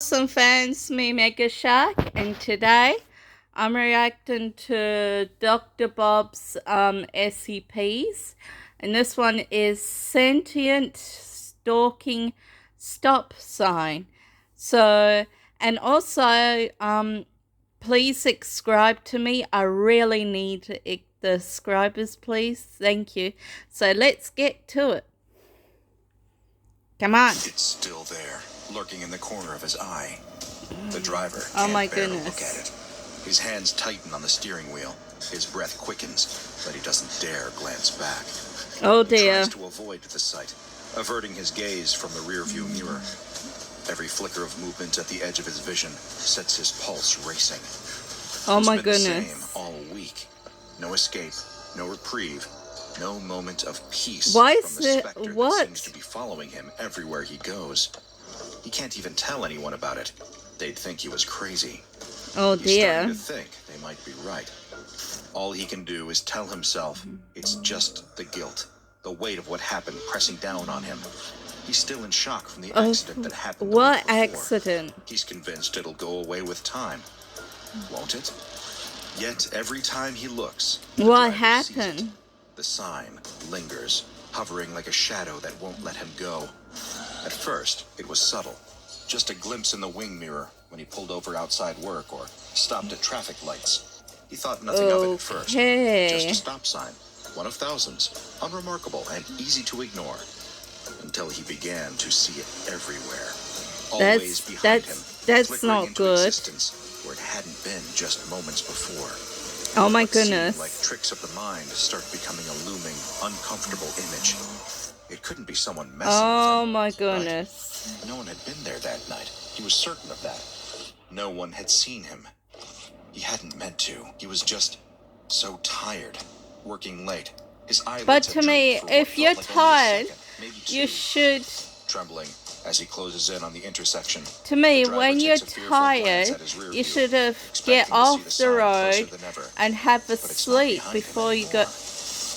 Some fans, me Megashark, and today I'm reacting to Dr. Bob's SCPs, and this one is Sentient Stalking Stop Sign. So, and also, please subscribe to me. I really need the subscribers, please. Thank you. So let's get to it. Come on. It's still there, lurking in the corner of his eye. The driver Oh my can't bear to goodness. look at it. His hands tighten on the steering wheel. His breath quickens, but he doesn't dare glance back. Oh He dear. tries to avoid the sight, averting his gaze from the rearview mirror. Every flicker of movement at the edge of his vision sets his pulse racing. Oh my It's been goodness. the same all week. No escape, no reprieve, no moment of peace Why from is the it specter that what? seems to be following him everywhere he goes. He can't even tell anyone about it. They'd think he was crazy. Oh He's starting dear. to think they might be right. All he can do is tell himself it's just the guilt, the weight of what happened pressing down on him. He's still in shock from the accident that happened the What week before. accident? He's convinced it'll go away with time. Won't it? Yet every time he looks, the What driver sees it. happened? The sign lingers, hovering like a shadow that won't let him go. At first, it was subtle. Just a glimpse in the wing mirror when he pulled over outside work or stopped at traffic lights. He thought nothing of it at first. Just Okay. a stop sign, one of thousands, unremarkable and easy to ignore. Until he began to see it everywhere. Always behind him, That's flickering not into good. existence where it hadn't been just moments before. Oh my What seemed goodness. like tricks of the mind start becoming a looming, uncomfortable image. It couldn't be someone messing Oh with him. my Right. goodness. No one had been there that night. He was certain of that. No one had seen him. He hadn't meant to. He was just so tired, working late. His eyelids But had to me, drooped for what if you're felt like only a tired, second, maybe you two. should. Trembling as he closes in on the intersection. To me, The driver when you're takes a fearful glance tired, at his rear you view, should have expecting get to see off the the sign closer road than ever. and have a But it's not sleep behind him before you go. anymore.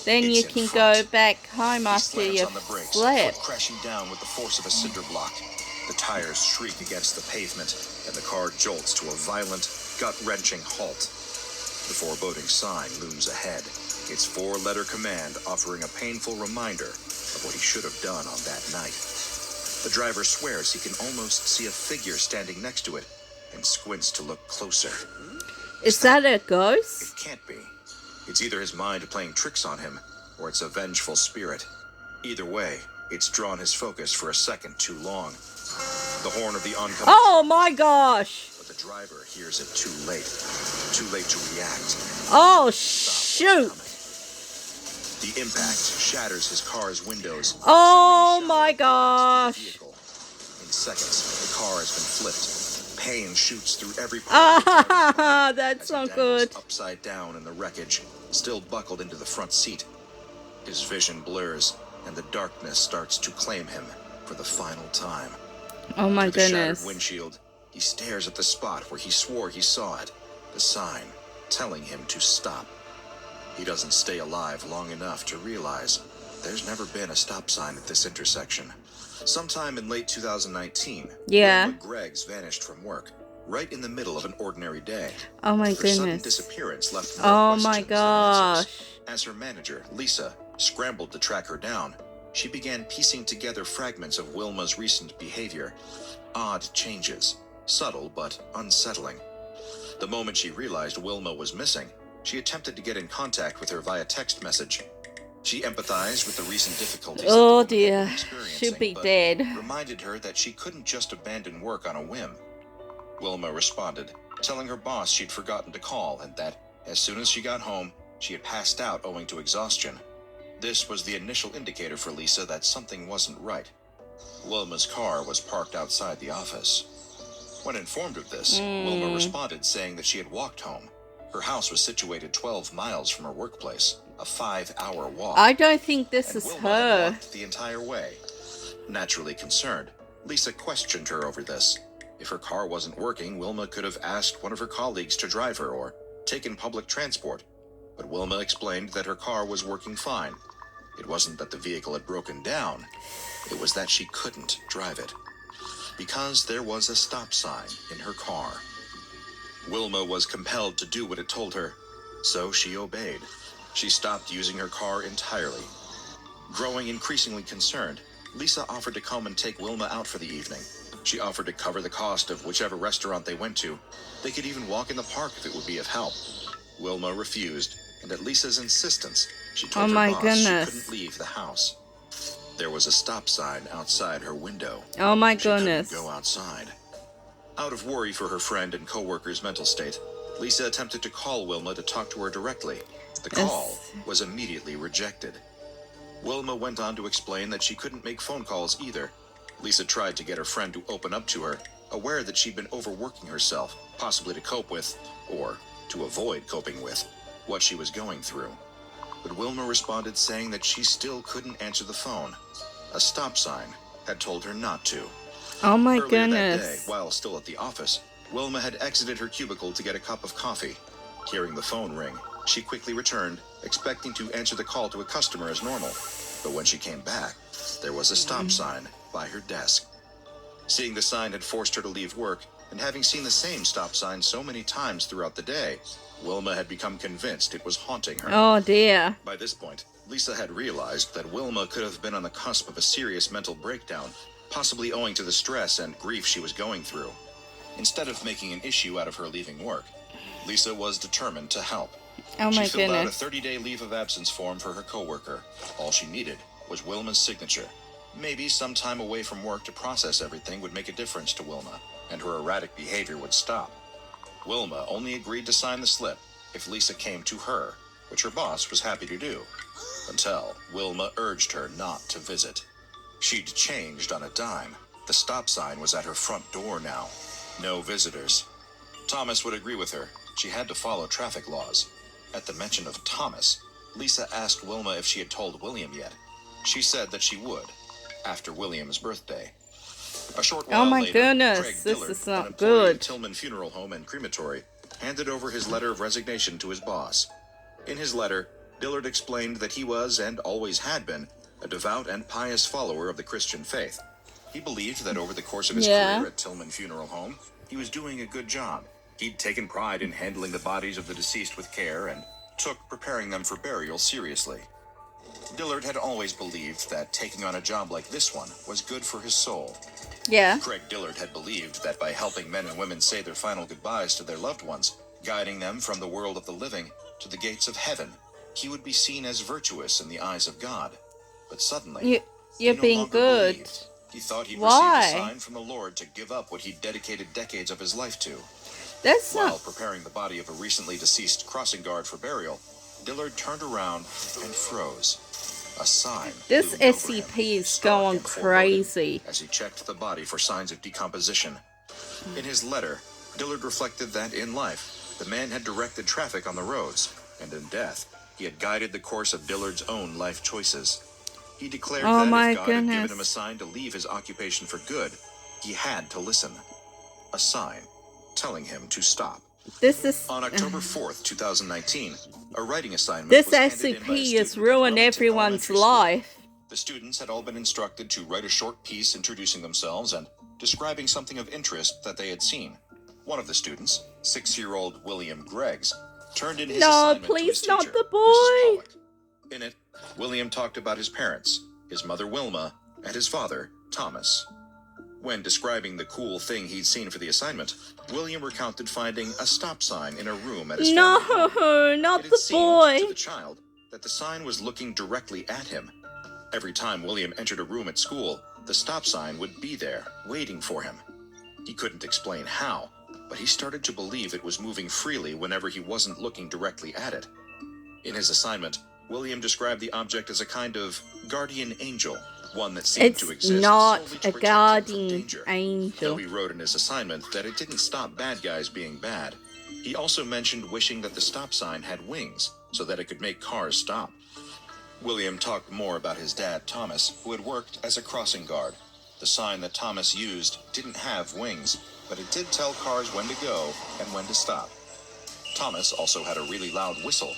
Then It's you in can front. go back home He after slams you've on the brakes, slept. foot crashing down with the force of a cinder block. The tires shriek against the pavement, and the car jolts to a violent, gut-wrenching halt. The foreboding sign looms ahead, its four-letter command offering a painful reminder of what he should have done on that night. The driver swears he can almost see a figure standing next to it and squints to look closer. Is that a It ghost? can't be. It's either his mind playing tricks on him, or it's a vengeful spirit. Either way, it's drawn his focus for a second too long. The horn of the oncoming Oh my gosh! but the driver hears it too late. Too late to react. Oh Stop what's shoot! coming. The impact shatters his car's windows. Oh sending a my shower of glass gosh! to the vehicle. In seconds, the car has been flipped. Pain shoots through every part of the driver's body Ah, as that's he not dangles good. upside down in the wreckage, still buckled into the front seat. His vision blurs, and the darkness starts to claim him for the final time. Oh my Through the shattered goodness. windshield, he stares at the spot where he swore he saw it, the sign telling him to stop. He doesn't stay alive long enough to realize there's never been a stop sign at this intersection. Sometime in late 2019, Yeah. Wilma Greggs vanished from work, right in the middle of an ordinary day. Oh my Her sudden goodness. disappearance left more Oh questions my than gosh. answers. As her manager, Lisa, scrambled to track her down, she began piecing together fragments of Wilma's recent behavior. Odd changes, subtle but unsettling. The moment she realized Wilma was missing, she attempted to get in contact with her via text message. She empathized with the recent difficulties that the Oh woman had dear. been experiencing, She'll be but dead. reminded her that she couldn't just abandon work on a whim. Wilma responded, telling her boss she'd forgotten to call and that, as soon as she got home, she had passed out owing to exhaustion. This was the initial indicator for Lisa that something wasn't right. Wilma's car was parked outside the office. When informed of this, Wilma responded saying that she had walked home. Her house was situated 12 miles from her workplace, a 5-hour walk. I don't think this and is Wilma had her. walked the entire way. Naturally concerned, Lisa questioned her over this. If her car wasn't working, Wilma could have asked one of her colleagues to drive her or taken public transport. But Wilma explained that her car was working fine. It wasn't that the vehicle had broken down, it was that she couldn't drive it. because there was a stop sign in her car. Wilma was compelled to do what it told her, so she obeyed. She stopped using her car entirely. Growing increasingly concerned, Lisa offered to come and take Wilma out for the evening. She offered to cover the cost of whichever restaurant they went to. They could even walk in the park if it would be of help. Wilma refused, and at Lisa's insistence, she told her boss she couldn't leave the house. There was a stop sign outside her window. Oh my She goodness. couldn't go outside. Out of worry for her friend and co-worker's mental state, Lisa attempted to call Wilma to talk to her directly. The call was immediately rejected. Wilma went on to explain that she couldn't make phone calls either. Lisa tried to get her friend to open up to her, aware that she'd been overworking herself, possibly to cope with, or to avoid coping with, what she was going through. But Wilma responded saying that she still couldn't answer the phone. A stop sign had told her not to. Oh my Earlier goodness. that day, while still at the office, Wilma had exited her cubicle to get a cup of coffee. Hearing the phone ring, she quickly returned, expecting to answer the call to a customer as normal. But when she came back, there was a stop sign by her desk. Seeing the sign had forced her to leave work, and having seen the same stop sign so many times throughout the day, Wilma had become convinced it was haunting her. Oh dear. By this point, Lisa had realized that Wilma could have been on the cusp of a serious mental breakdown, possibly owing to the stress and grief she was going through. Instead of making an issue out of her leaving work, Lisa was determined to help. Oh my She filled out a goodness. 30-day leave of absence form for her coworker. All she needed was Wilma's signature. Maybe some time away from work to process everything would make a difference to Wilma, and her erratic behavior would stop. Wilma only agreed to sign the slip if Lisa came to her, which her boss was happy to do, until Wilma urged her not to visit. She'd changed on a dime. The stop sign was at her front door now. No visitors. Thomas would agree with her. She had to follow traffic laws. At the mention of Thomas, Lisa asked Wilma if she had told William yet. She said that she would, after William's birthday. A short while Oh my later, goodness, Craig this Dillard, is an not employee good. at Tillman Funeral Home and Crematory, handed over his letter of resignation to his boss. In his letter, Dillard explained that he was, and always had been, a devout and pious follower of the Christian faith. He believed that over the course of his career at Tillman Funeral Home, he was doing a good job. He'd taken pride in handling the bodies of the deceased with care and took preparing them for burial seriously. Dillard had always believed that taking on a job like this one was good for his soul. Yeah. Craig Dillard had believed that by helping men and women say their final goodbyes to their loved ones, guiding them from the world of the living to the gates of heaven, he would be seen as virtuous in the eyes of God. But suddenly, You're he no being longer good. believed. He thought he'd Why? received a sign from the Lord to give up what he'd dedicated decades of his life to. That's While not. preparing the body of a recently deceased crossing guard for burial, Dillard turned around and froze. A sign This loomed over him, SCP is stark going and foreboding, crazy. as he checked the body for signs of decomposition. In his letter, Dillard reflected that in life, the man had directed traffic on the roads, and in death, he had guided the course of Dillard's own life choices. He declared Oh that my if God had given goodness. him a sign to leave his occupation for good, he had to listen. A sign telling him to stop. This is. On October 4th, 2019, a writing assignment This was handed in by a SCP student has at ruined Wellington everyone's Elementary School. life. The students had all been instructed to write a short piece introducing themselves and describing something of interest that they had seen. One of the students, 6-year-old William Greggs, turned in his No, assignment to please his not teacher, the Mrs. boy. Pollock. In it, William talked about his parents, his mother Wilma, and his father, Thomas. When describing the cool thing he'd seen for the assignment, William recounted finding a stop sign in a room at his family home. No, not It had the seemed boy. to the child that the sign was looking directly at him. Every time William entered a room at school, the stop sign would be there, waiting for him. He couldn't explain how, but he started to believe it was moving freely whenever he wasn't looking directly at it. In his assignment, William described the object as a kind of guardian angel, one that seemed to It's exist not solely to a protect him from guardian danger. Though angel. he wrote in his assignment that it didn't stop bad guys being bad, he also mentioned wishing that the stop sign had wings so that it could make cars stop. William talked more about his dad, Thomas, who had worked as a crossing guard. The sign that Thomas used didn't have wings, but it did tell cars when to go and when to stop. Thomas also had a really loud whistle.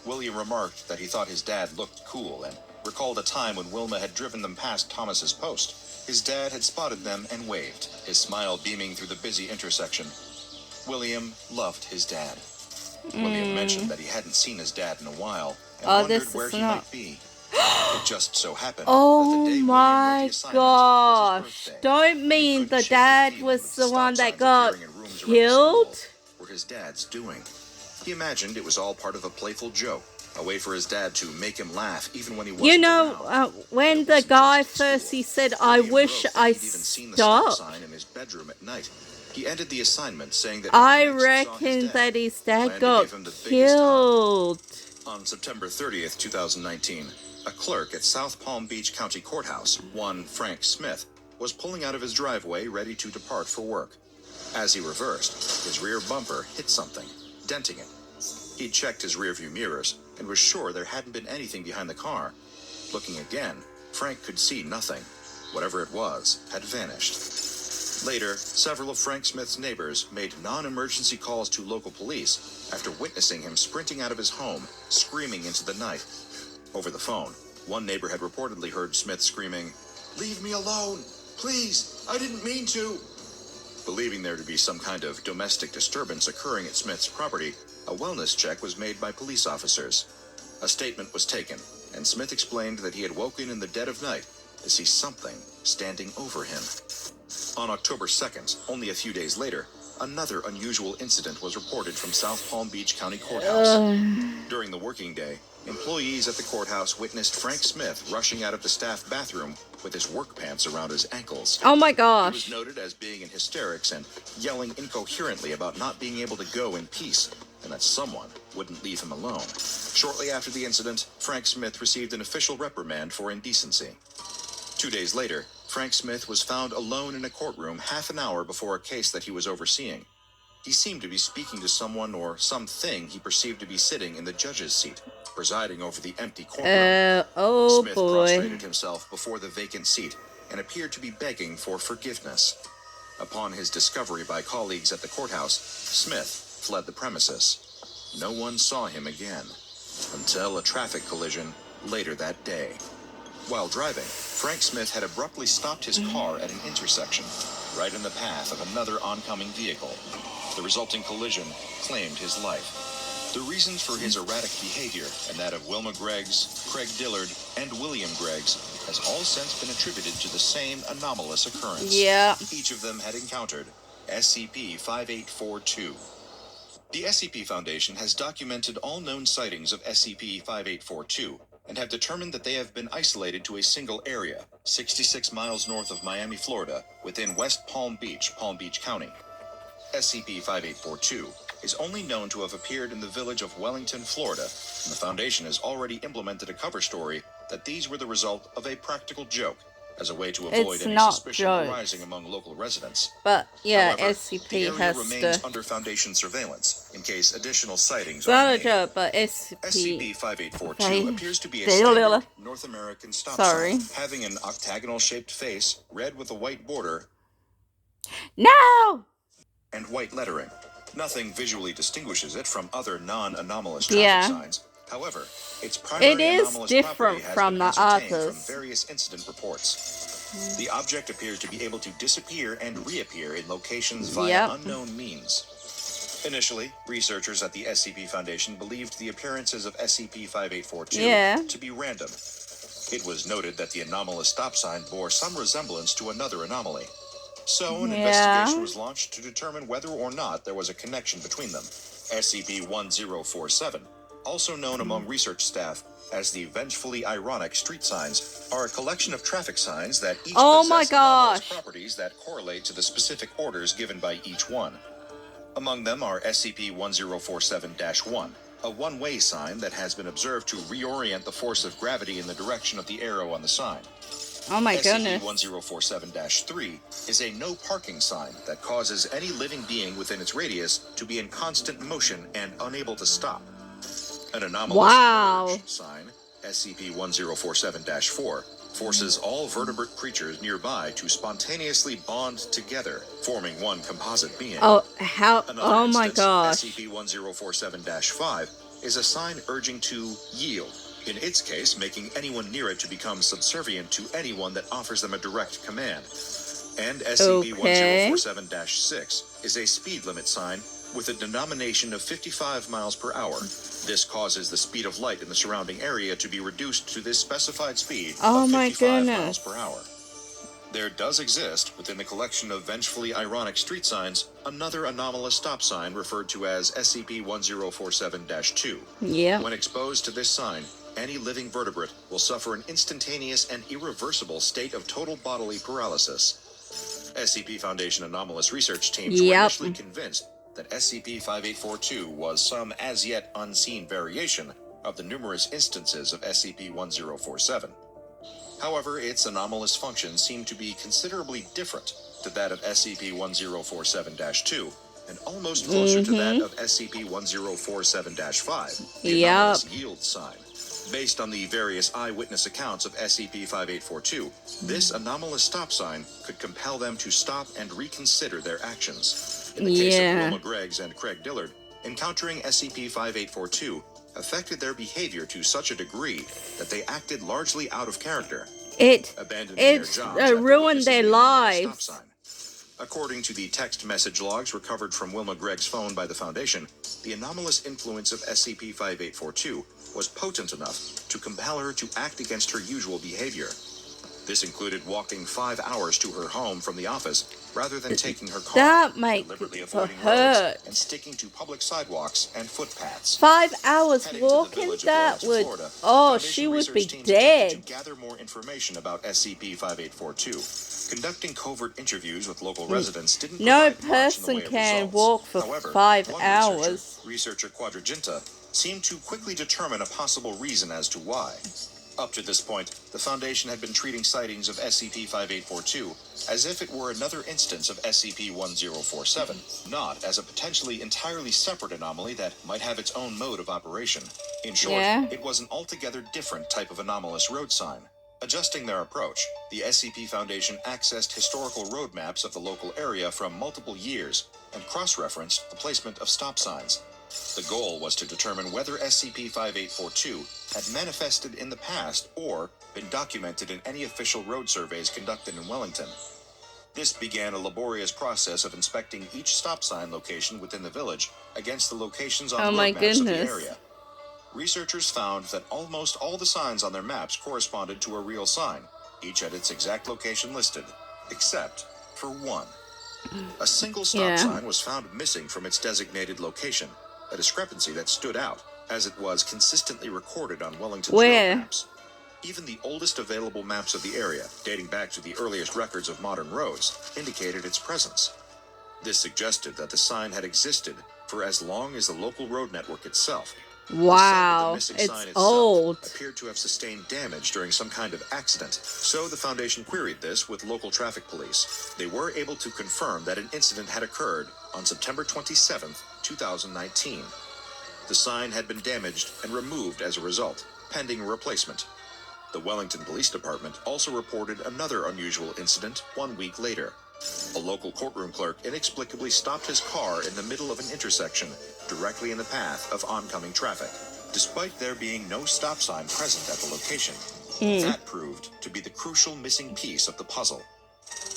William remarked that he thought his dad looked cool and recalled a time when Wilma had driven them past Thomas's post. His dad had spotted them and waved, his smile beaming through the busy intersection. William loved his dad. William mentioned that he hadn't seen his dad in a while and wondered where he might be. It just so happened that the day William wrote the assignment was his birthday. Don't mean the dad was the one that got killed? Were his dad's doing. He imagined it was all part of a playful joke, a way for his dad to make him laugh even when he wasn't You know, around. when the guy first, he said, I wish I stopped. In his bedroom at night. He ended the assignment saying that I reckon that his dad got killed. On September 30th, 2019, a clerk at South Palm Beach County Courthouse, one Frank Smith, was pulling out of his driveway ready to depart for work. As he reversed, his rear bumper hit something, denting it. He checked his rearview mirrors and was sure there hadn't been anything behind the car. Looking again, Frank could see nothing. Whatever it was had vanished. Later, several of Frank Smith's neighbors made non-emergency calls to local police after witnessing him sprinting out of his home, screaming into the night. Over the phone, one neighbor had reportedly heard Smith screaming, "Leave me alone! Please! I didn't mean to!" Believing there to be some kind of domestic disturbance occurring at Smith's property, a wellness check was made by police officers. A statement was taken, and Smith explained that he had woken in the dead of night to see something standing over him. On October 2nd, only a few days later, another unusual incident was reported from South Palm Beach County Courthouse. During the working day, employees at the courthouse witnessed Frank Smith rushing out of the staff bathroom with his work pants around his ankles. Oh my gosh. He was noted as being in hysterics and yelling incoherently about not being able to go in peace, and that someone wouldn't leave him alone. Shortly after the incident, Frank Smith received an official reprimand for indecency. 2 days later, Frank Smith was found alone in a courtroom half an hour before a case that he was overseeing. He seemed to be speaking to someone or something he perceived to be sitting in the judge's seat, presiding over the empty courtroom. Smith prostrated himself before the vacant seat and appeared to be begging for forgiveness. Upon his discovery by colleagues at the courthouse, Smith fled the premises. No one saw him again, until a traffic collision later that day. While driving, Frank Smith had abruptly stopped his car at an intersection, right in the path of another oncoming vehicle. The resulting collision claimed his life. The reasons for his erratic behavior and that of Wilma Greggs, Craig Dillard, and William Greggs has all since been attributed to the same anomalous occurrence. Yeah. Each of them had encountered SCP-5842. The SCP Foundation has documented all known sightings of SCP-5842 and have determined that they have been isolated to a single area, 66 miles north of Miami, Florida, within West Palm Beach, Palm Beach County. SCP-5842 is only known to have appeared in the village of Wellington, Florida, and the Foundation has already implemented a cover story that these were the result of a practical joke, as a way to avoid any suspicion arising among local residents. But yeah, However, SCP the area has remains to. under Foundation surveillance in case additional sightings It's not are a made. joke, but SCP. SCP-5842 appears to be a standard North American stop sign, having an octagonal-shaped face, red with a white border, No! and white lettering. Nothing visually distinguishes it from other non-anomalous traffic signs. However, its primary anomalous property has been ascertained from various incident reports. The object appears to be able to disappear and reappear in locations via unknown means. Initially, researchers at the SCP Foundation believed the appearances of SCP-5842 to be random. It was noted that the anomalous stop sign bore some resemblance to another anomaly. So, an investigation was launched to determine whether or not there was a connection between them. SCP-1047, also known among research staff as the vengefully ironic street signs, are a collection of traffic signs that each possess anomalous properties that correlate to the specific orders given by each one. Among them are SCP-1047-1, a one-way sign that has been observed to reorient the force of gravity in the direction of the arrow on the sign. Oh my goodness. SCP-1047-3 is a no parking sign that causes any living being within its radius to be in constant motion and unable to stop. An anomalous merge sign, SCP-1047-4, forces all vertebrate creatures nearby to spontaneously bond together, forming one composite being. Oh my gosh. SCP-1047-5 is a sign urging to yield, in its case, making anyone near it to become subservient to anyone that offers them a direct command. And SCP-1047-6 is a speed limit sign with a denomination of 55 miles per hour. This causes the speed of light in the surrounding area to be reduced to this specified speed of 55 miles per hour. There does exist, within the collection of vengefully ironic street signs, another anomalous stop sign referred to as SCP-1047-2. Yeah. When exposed to this sign, any living vertebrate will suffer an instantaneous and irreversible state of total bodily paralysis. SCP Foundation anomalous research teams were initially convinced that SCP-5842 was some as-yet unseen variation of the numerous instances of SCP-1047. However, its anomalous function seemed to be considerably different to that of SCP-1047-2 and almost closer to that of SCP-1047-5, the anomalous yield sign. Based on the various eyewitness accounts of SCP-5842, this anomalous stop sign could compel them to stop and reconsider their actions. In the case of Wilma Greggs and Craig Dillard, encountering SCP-5842 affected their behavior to such a degree that they acted largely out of character. It ruined their lives. According to the text message logs recovered from Wilma Gregg's phone by the Foundation, the anomalous influence of SCP-5842 was potent enough to compel her to act against her usual behavior. This included walking 5 hours to her home from the office rather than taking her car, deliberately avoiding roads, and sticking to public sidewalks and footpaths. 5 hours walking, that would... Oh, she would be dead. To gather more information about SCP-5842, conducting covert interviews with local residents didn't No provide much in the person way of can results. walk for However, 5 one hours. Researcher Quadraginta seemed to quickly determine a possible reason as to why. Up to this point, the Foundation had been treating sightings of SCP-5842 as if it were another instance of SCP-1047, not as a potentially entirely separate anomaly that might have its own mode of operation. In short, it was an altogether different type of anomalous road sign. Adjusting their approach, the SCP Foundation accessed historical road maps of the local area from multiple years and cross-referenced the placement of stop signs. The goal was to determine whether SCP-5842 had manifested in the past or been documented in any official road surveys conducted in Wellington. This began a laborious process of inspecting each stop sign location within the village against the locations on road maps of the area. Researchers found that almost all the signs on their maps corresponded to a real sign, each at its exact location listed, except for one. A single stop sign was found missing from its designated location, a discrepancy that stood out, as it was consistently recorded on Wellington's road maps. Even the oldest available maps of the area, dating back to the earliest records of modern roads, indicated its presence. This suggested that the sign had existed for as long as the local road network itself. Wow, it's old. Appeared to have sustained damage during some kind of accident, so the Foundation queried this with local traffic police. They were able to confirm that an incident had occurred on September 27th, 2019. The sign had been damaged and removed as a result, pending a replacement. The Wellington Police Department also reported another unusual incident 1 week later. A local courtroom clerk inexplicably stopped his car in the middle of an intersection, directly in the path of oncoming traffic, despite there being no stop sign present at the location. That proved to be the crucial missing piece of the puzzle.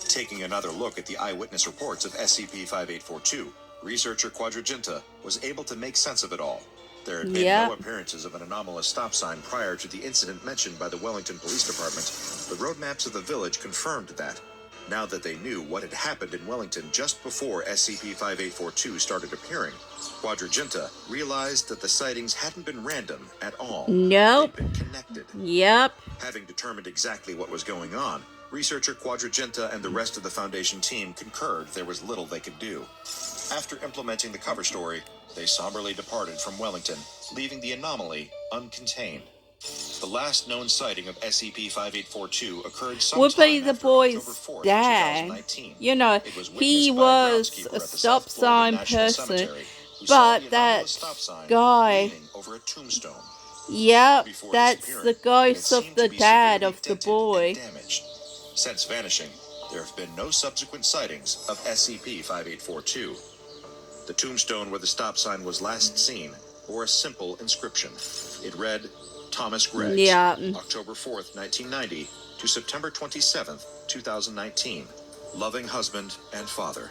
Taking another look at the eyewitness reports of SCP-5842, researcher Quadraginta was able to make sense of it all. There had been no appearances of an anomalous stop sign prior to the incident mentioned by the Wellington Police Department. The road maps of the village confirmed that. Now that they knew what had happened in Wellington just before SCP-5842 started appearing, Quadraginta realized that the sightings hadn't been random at all. Nope. They'd been connected. Yep. Having determined exactly what was going on, researcher Quadraginta and the rest of the Foundation team concurred there was little they could do. After implementing the cover story, they somberly departed from Wellington, leaving the anomaly uncontained. The last known sighting of SCP-5842 occurred sometime the after boy's October 4th, dad. 2019. You know, he was a stop sign person, but that guy... over a tombstone. Yep, that's the ghost of the dad of the boy. Since vanishing, there have been no subsequent sightings of SCP-5842. The tombstone where the stop sign was last seen bore a simple inscription. It read, Thomas Greggs, Yeah. October 4th, 1990 to September 27th, 2019. Loving husband and father.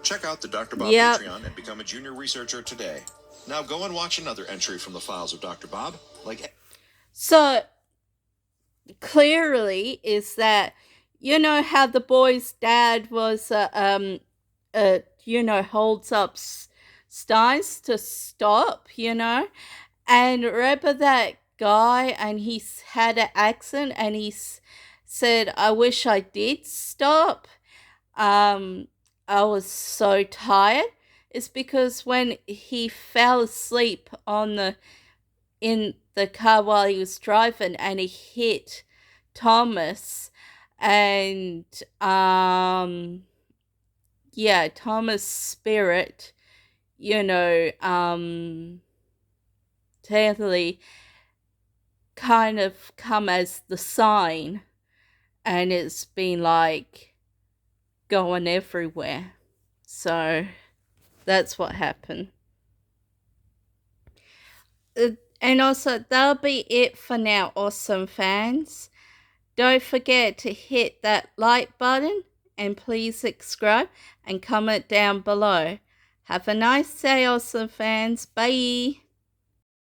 Check out the Dr. Bob Yep. Patreon and become a junior researcher today. Now go and watch another entry from the files of Dr. Bob. So clearly is that, you know how the boy's dad was holds up signs to stop, and remember that guy, and he's had an accent, and said, I wish I did stop. I was so tired. It's because when he fell asleep in the car while he was driving, and he hit Thomas, and Thomas' spirit, technically kind of come as the sign, and it's been like going everywhere. So that's what happened. And also, that'll be it for now, awesome fans. Don't forget to hit that like button, and please subscribe and comment down below. Have a nice day, awesome fans. Bye.